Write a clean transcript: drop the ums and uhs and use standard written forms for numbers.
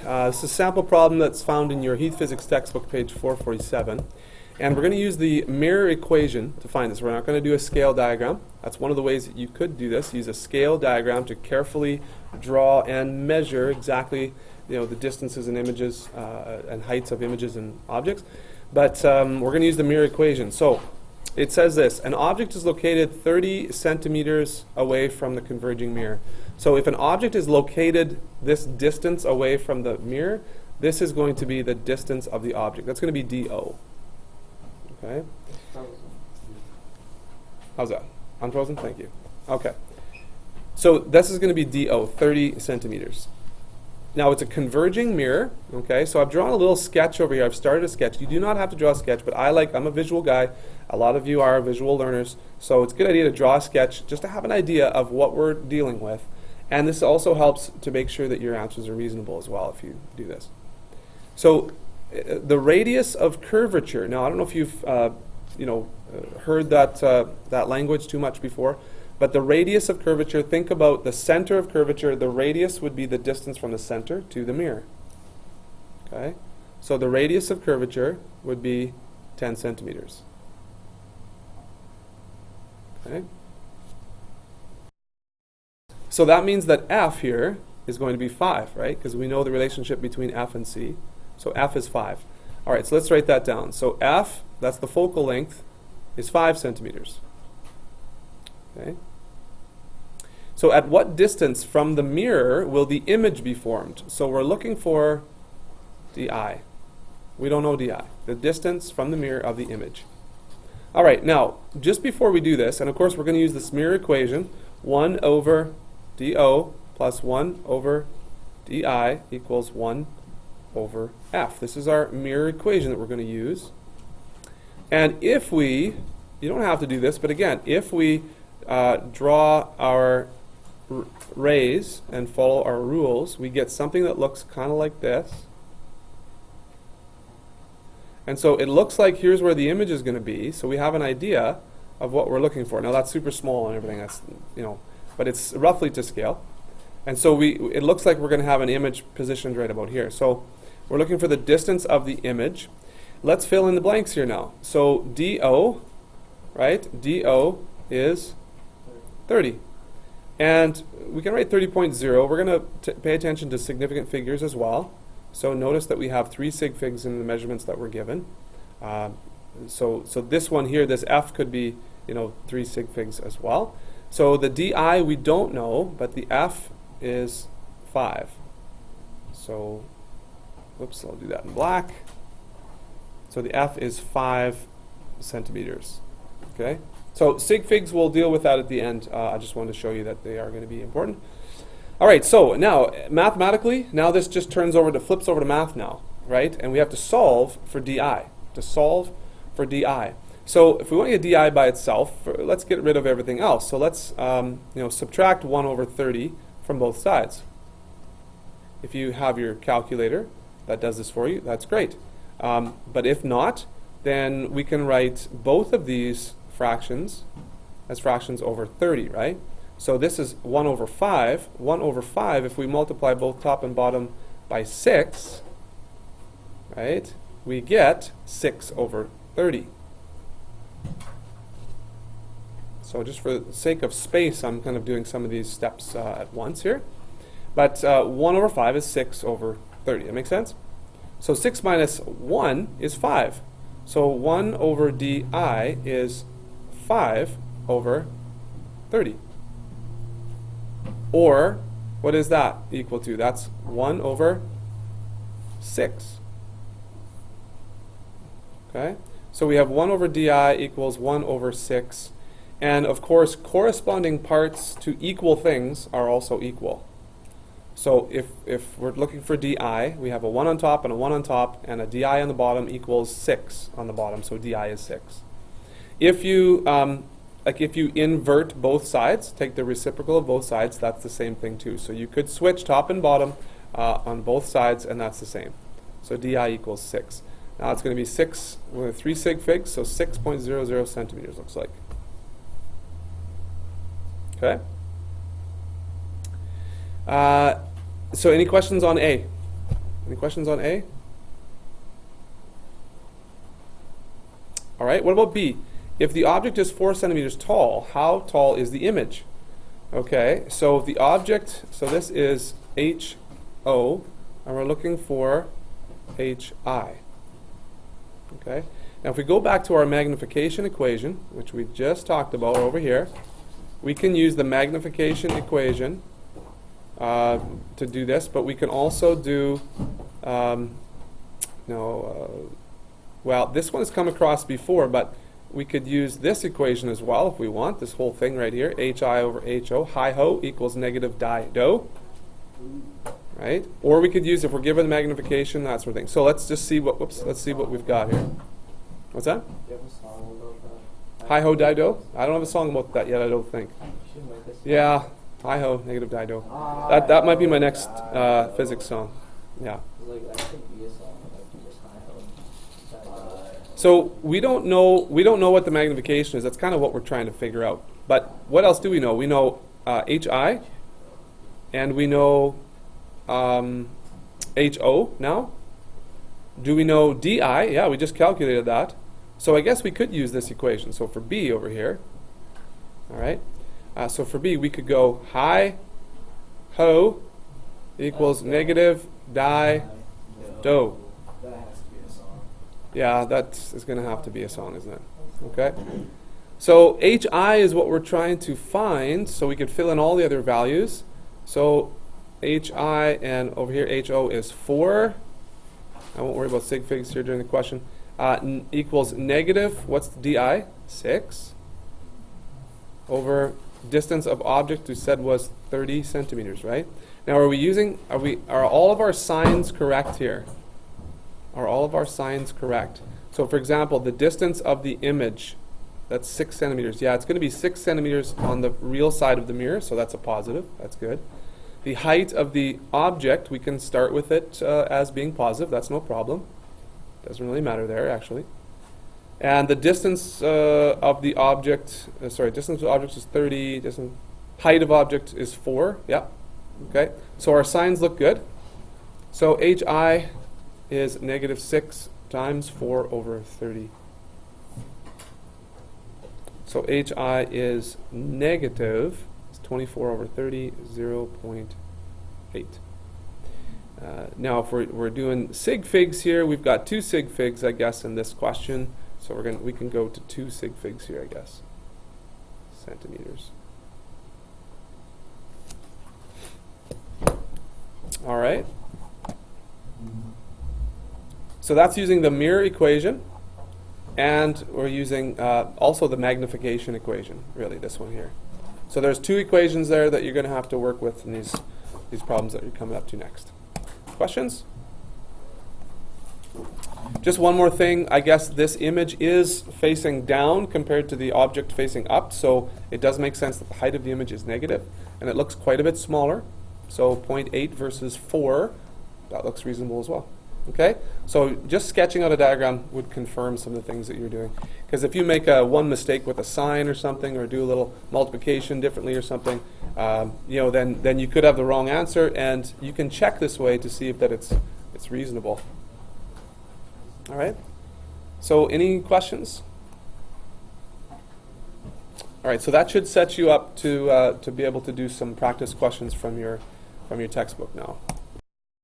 This is a sample problem that's found in your Heath Physics textbook, page 447. And we're going to use the mirror equation to find this. We're not going to do a scale diagram. That's one of the ways that you could do this. Use a scale diagram to carefully draw and measure exactly the distances and images and heights of images and objects. But we're going to use the mirror equation. So it says this: an object is located 30 centimeters away from the converging mirror. So if an object is located this distance away from the mirror, this is going to be the distance of the object. That's going to be DO. Okay? How's that? Unfrozen? Thank you. Okay. So this is going to be DO, 30 centimeters. Now it's a converging mirror. Okay, so I've drawn a little sketch over here. I've started a sketch. You do not have to draw a sketch, but I'm a visual guy. A lot of you are visual learners, so it's a good idea to draw a sketch just to have an idea of what we're dealing with. And this also helps to make sure that your answers are reasonable as well if you do this. So the radius of curvature. Now I don't know if you've heard that language too much before, but the radius of curvature. Think about the center of curvature. The radius would be the distance from the center to the mirror. Okay, so the radius of curvature would be 10 centimeters. Okay. So that means that F here is going to be 5, right? Because we know the relationship between F and C. So F is 5. All right, so let's write that down. So F, that's the focal length, is 5 centimeters. Okay. So at what distance from the mirror will the image be formed? So we're looking for DI. We don't know DI, the distance from the mirror of the image. All right, now, just before we do this, and of course we're going to use this mirror equation, 1 over DO plus 1 over DI equals 1 over F. This is our mirror equation that we're going to use. And if we, you don't have to do this, but again, if we draw our rays and follow our rules, we get something that looks kind of like this. And so it looks like here's where the image is going to be, so we have an idea of what we're looking for. Now that's super small and everything, that's, but it's roughly to scale. And so it looks like we're going to have an image positioned right about here. So we're looking for the distance of the image. Let's fill in the blanks here now. So DO, right? DO is 30. And we can write 30.0. We're going to pay attention to significant figures as well. So notice that we have 3 sig figs in the measurements that were given. So this one here, this F could be 3 sig figs as well. So the DI we don't know, but the F is 5. So, whoops, I'll do that in black. So the F is 5 centimeters. Okay. So sig figs, we'll deal with that at the end. I just wanted to show you that they are going to be important. All right, so now mathematically, now this just flips over to math now, right? And we have to solve for DI. So if we want to get DI by itself, let's get rid of everything else. So let's subtract 1 over 30 from both sides. If you have your calculator that does this for you, that's great. But if not, then we can write both of these fractions as fractions over 30, right? So this is 1 over 5. 1 over 5, if we multiply both top and bottom by 6, right, we get 6 over 30. So just for the sake of space, I'm kind of doing some of these steps at once here. But 1 over 5 is 6 over 30. That makes sense? So 6 minus 1 is 5. So 1 over DI is 5 over 30. Or, what is that equal to? That's 1 over 6. Okay? So we have 1 over DI equals 1 over 6. And of course, corresponding parts to equal things are also equal. So if we're looking for DI, we have a 1 on top and a 1 on top, and a DI on the bottom equals 6 on the bottom, so DI is 6. If you if you invert both sides, take the reciprocal of both sides, that's the same thing too. So you could switch top and bottom on both sides, and that's the same. So DI equals 6. Now it's going to be 6 with 3 sig figs, so 6.00 centimeters looks like. Okay? So any questions on A? Any questions on A? All right, what about B? If the object is 4 centimeters tall, how tall is the image? Okay, so if the object, so this is HO, and we're looking for HI. Okay, now if we go back to our magnification equation, which we just talked about over here, we can use the magnification equation to do this, but we can also do, well, this one has come across before, but we could use this equation as well if we want, this whole thing right here, HI over HO, hi-ho equals negative di-do, right? Or we could use, if we're given magnification, that sort of thing. So let's just see what, let's see what we've got here. What's that? Do you have a song about that? Hi-ho, di-do? I don't have a song about that yet, I don't think. Yeah, hi-ho, negative di-do. That might be my next physics song. Yeah. Like, that could be a song, like just hi-ho. So we don't know what the magnification is. That's kind of what we're trying to figure out. But what else do we know? We know HI, and we know HO now. Do we know DI? Yeah, we just calculated that. So I guess we could use this equation. So for B over here, all right. So for B, we could go hi-ho equals negative di-do. That has to be a song. Yeah, that is going to have to be a song, isn't it? Okay. So HI is what we're trying to find, so we could fill in all the other values. So HI and over here HO is 4. I won't worry about sig figs here during the question. Equals negative, what's the DI? 6. Over distance of object we said was 30 centimeters, right? Now are all of our signs correct here? Are all of our signs correct? So for example, the distance of the image, that's 6 centimeters. Yeah, it's going to be 6 centimeters on the real side of the mirror, so that's a positive. That's good. The height of the object, we can start with it as being positive. That's no problem. Doesn't really matter there, actually. And the distance of the object, distance of the object is 30. Height of object is 4. Yeah. Okay. So our signs look good. So HI is negative 6 times 4 over 30. So HI is negative, it's 24 over 30, 0.8. Now if we're doing sig figs here, we've got 2 sig figs, I guess, in this question. So we can go to 2 sig figs here, I guess. Centimeters. All right. So that's using the mirror equation, and we're using also the magnification equation, really, this one here. So there's 2 equations there that you're going to have to work with in these problems that you're coming up to next. Questions? Just one more thing, I guess this image is facing down compared to the object facing up, so it does make sense that the height of the image is negative, and it looks quite a bit smaller. So 0.8 versus 4, that looks reasonable as well. Okay? So just sketching out a diagram would confirm some of the things that you're doing. Because if you make one mistake with a sign or something, or do a little multiplication differently or something, then you could have the wrong answer, and you can check this way to see if that it's reasonable. All right? So any questions? All right, so that should set you up to be able to do some practice questions from your textbook now.